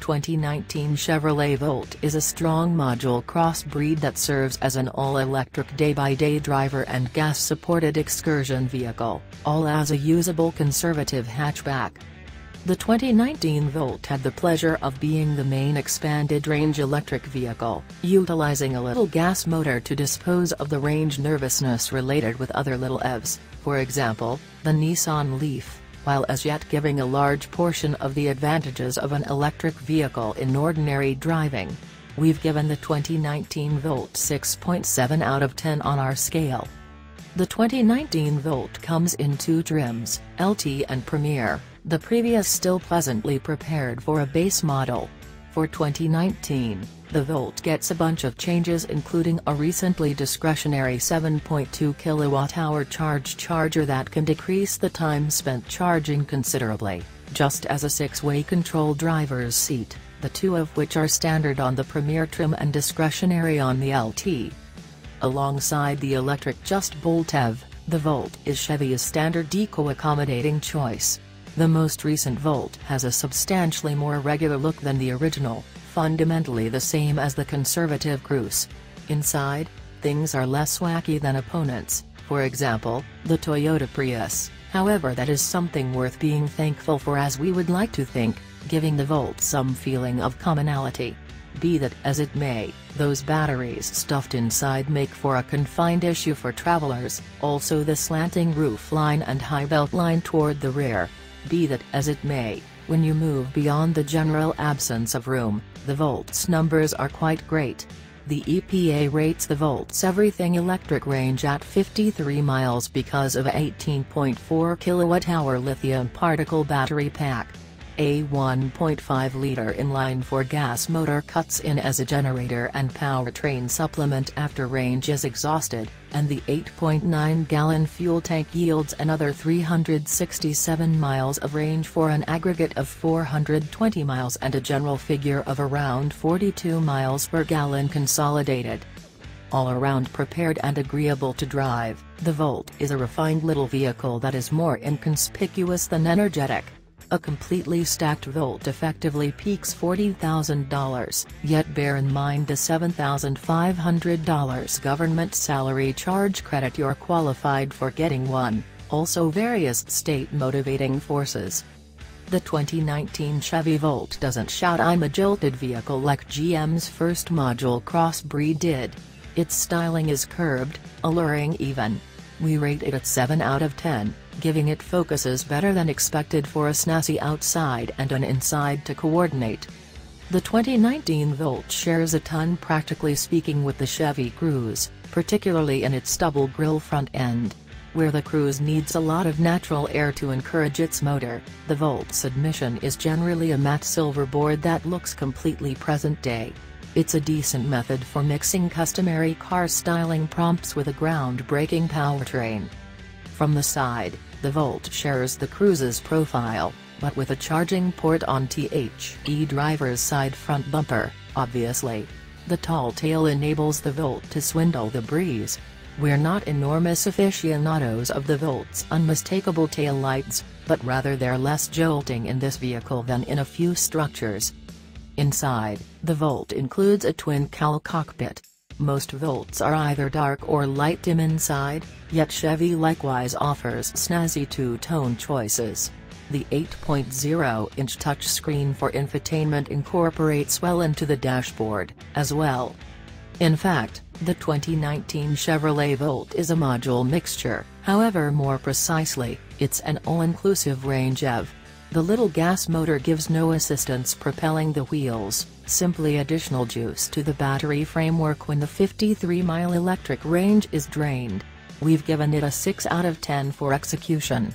2019 Chevrolet Volt is a strong module crossbreed that serves as an all-electric day-by-day driver and gas-supported excursion vehicle, all as a usable conservative hatchback. The 2019 Volt had the pleasure of being the main expanded-range electric vehicle, utilizing a little gas motor to dispose of the range nervousness related with other little EVs, for example, the Nissan Leaf, while as yet giving a large portion of the advantages of an electric vehicle in ordinary driving. We've given the 2019 Volt 6.7 out of 10 on our scale. The 2019 Volt comes in two trims, LT and Premier, the previous still pleasantly prepared for a base model. For 2019, the Volt gets a bunch of changes including a recently discretionary 7.2 kWh charger that can decrease the time spent charging considerably, just as a 6-way control driver's seat, the two of which are standard on the Premier trim and discretionary on the LT. Alongside the electric Just Bolt EV, the Volt is Chevy's standard eco-accommodating choice. The most recent Volt has a substantially more regular look than the original, fundamentally the same as the conservative Cruise. Inside, things are less wacky than opponents, for example, the Toyota Prius, however that is something worth being thankful for, as we would like to think, giving the Volt some feeling of commonality. Be that as it may, those batteries stuffed inside make for a confined issue for travelers, also the slanting roof line and high belt line toward the rear. Be that as it may, when you move beyond the general absence of room, the Volt's numbers are quite great. The EPA rates the Volt's everything electric range at 53 miles because of a 18.4 kWh lithium particle battery pack. A 1.5-liter inline-4 gas motor cuts in as a generator and powertrain supplement after range is exhausted, and the 8.9-gallon fuel tank yields another 367 miles of range for an aggregate of 420 miles and a general figure of around 42 miles per gallon consolidated. All around prepared and agreeable to drive, the Volt is a refined little vehicle that is more inconspicuous than energetic. A completely stacked Volt effectively peaks $40,000, yet bear in mind the $7,500 government salary charge credit you're qualified for getting one, also various state motivating forces. The 2019 Chevy Volt doesn't shout "I'm a jilted vehicle" like GM's first module crossbreed did. Its styling is curbed, alluring even. We rate it at 7 out of 10, giving it focuses better than expected for a snazzy outside and an inside to coordinate. The 2019 Volt shares a ton practically speaking with the Chevy Cruise, particularly in its double grille front end. Where the Cruise needs a lot of natural air to encourage its motor, the Volt's admission is generally a matte silver board that looks completely present day. It's a decent method for mixing customary car styling prompts with a groundbreaking powertrain. From the side, the Volt shares the Cruise's profile, but with a charging port on the driver's side front bumper, obviously. The tall tail enables the Volt to swindle the breeze. We're not enormous aficionados of the Volt's unmistakable tail lights, but rather they're less jolting in this vehicle than in a few structures. Inside, the Volt includes a twin-cowl cockpit. Most Volts are either dark or light dim inside, yet Chevy likewise offers snazzy two-tone choices. The 8.0-inch touchscreen for infotainment incorporates well into the dashboard, as well. In fact, the 2019 Chevrolet Volt is a module mixture, however more precisely, it's an all-inclusive range EV. The little gas motor gives no assistance propelling the wheels, simply additional juice to the battery framework when the 53-mile electric range is drained. We've given it a 6 out of 10 for execution.